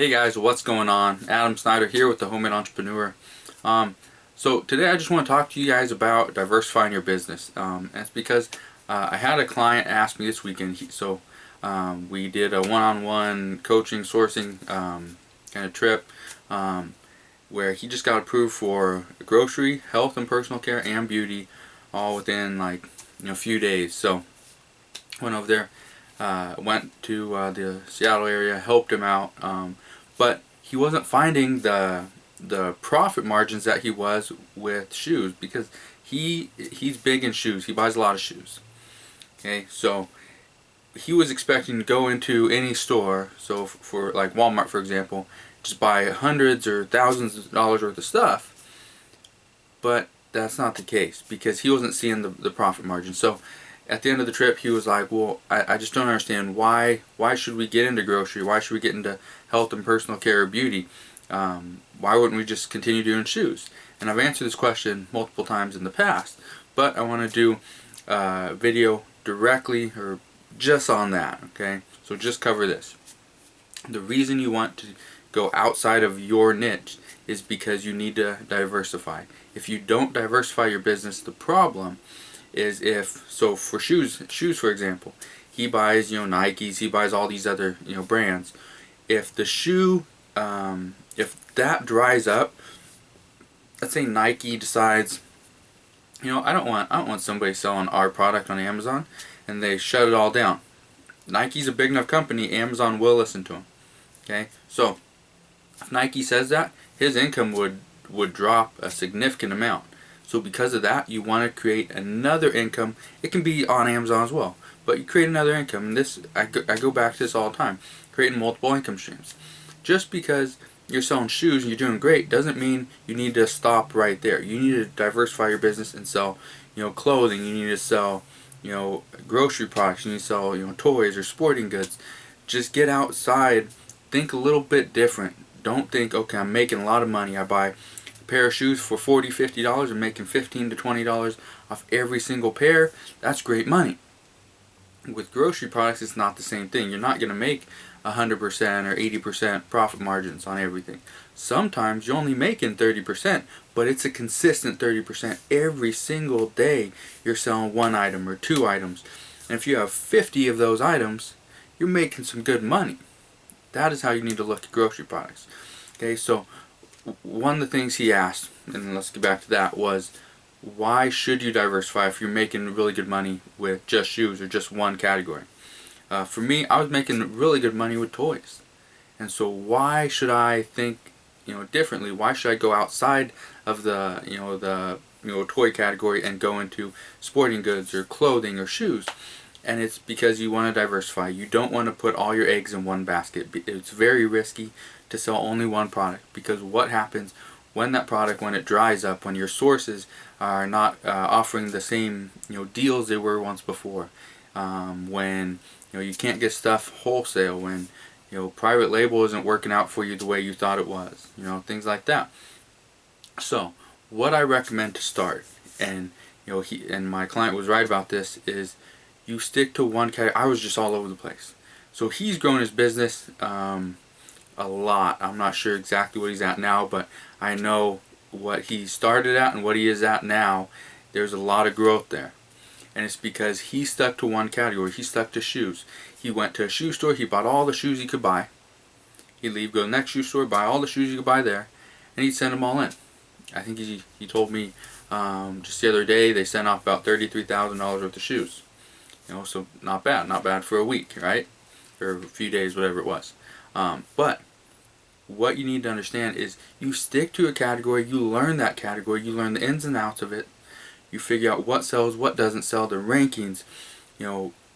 Hey guys, what's going on? Adam Snyder here with the Homemade Entrepreneur. So today I just want to talk to you guys about diversifying your business. That's because I had a client ask me this weekend. We did a one-on-one coaching, sourcing kind of trip where he just got approved for grocery, health and personal care, and beauty, all within a few days. So went over there. Went to the Seattle area, helped him out, but he wasn't finding the profit margins that he was with shoes, because he's big in shoes. He buys a lot of shoes. Okay, so he was expecting to go into any store, so for like Walmart for example, just buy hundreds or thousands of dollars worth of stuff, but that's not the case because he wasn't seeing the profit margin. So at the end of the trip, he was like, well, I just don't understand why should we get into grocery? Why should we get into health and personal care or beauty? Why wouldn't we just continue doing shoes? And I've answered this question multiple times in the past, but I want to do a video directly or just on that, okay? So just cover this. The reason you want to go outside of your niche is because you need to diversify. If you don't diversify your business, the problem is for shoes for example, he buys Nikes, he buys all these other brands. If the shoe if that dries up, let's say Nike decides, I don't want somebody selling our product on Amazon, and they shut it all down. Nike's a big enough company, Amazon will listen to them. Okay, so if Nike says that, his income would drop a significant amount. So because of that, you want to create another income. It can be on Amazon as well, but you create another income. And this, I go back to this all the time, creating multiple income streams. Just because you're selling shoes and you're doing great doesn't mean you need to stop right there. You need to diversify your business and sell, clothing. You need to sell, grocery products. You need to sell, toys or sporting goods. Just get outside. Think a little bit different. Don't think, okay, I'm making a lot of money. I buy pair of shoes for $40, $50 and making $15 to $20 off every single pair. That's great money. With grocery products, it's not the same thing. You're not going to make 100% or 80% profit margins on everything. Sometimes you're only making 30%, but it's a consistent 30%. Every single day you're selling one item or two items. And if you have 50 of those items, you're making some good money. That is how you need to look at grocery products. Okay, so one of the things he asked, and let's get back to that, was why should you diversify if you're making really good money with just shoes or just one category? For me, I was making really good money with toys, and so why should I think differently? Why should I go outside of the toy category and go into sporting goods or clothing or shoes? And it's because you want to diversify. You don't want to put all your eggs in one basket. It's very risky to sell only one product, because what happens when that product, when it dries up, when your sources are not offering the same deals they were once before, when you can't get stuff wholesale, when private label isn't working out for you the way you thought it was, things like that. So what I recommend to start, and my client was right about this, is you stick to one category. I was just all over the place. So he's grown his business a lot. I'm not sure exactly what he's at now, but I know what he started at and what he is at now. There's a lot of growth there, and it's because he stuck to one category. He stuck to shoes. He went to a shoe store, he bought all the shoes he could buy. He'd leave, go to the next shoe store, buy all the shoes he could buy there, and he'd send them all in. I think he told me just the other day they sent off about $33,000 worth of shoes. So not bad for a week, right? Or a few days, whatever it was. But what you need to understand is you stick to a category, you learn that category, you learn the ins and outs of it, you figure out what sells, what doesn't sell, the rankings,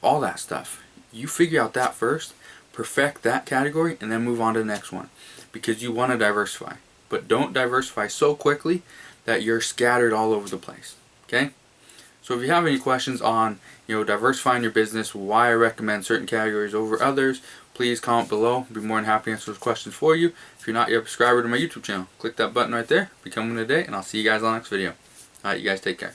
all that stuff. You figure out that first, perfect that category, and then move on to the next one, because you want to diversify. But don't diversify so quickly that you're scattered all over the place. Okay? So if you have any questions on diversifying your business, why I recommend certain categories over others, please comment below. I'll be more than happy to answer those questions for you. If you're not yet a subscriber to my YouTube channel, click that button right there, become one today, and I'll see you guys on the next video. Alright, you guys take care.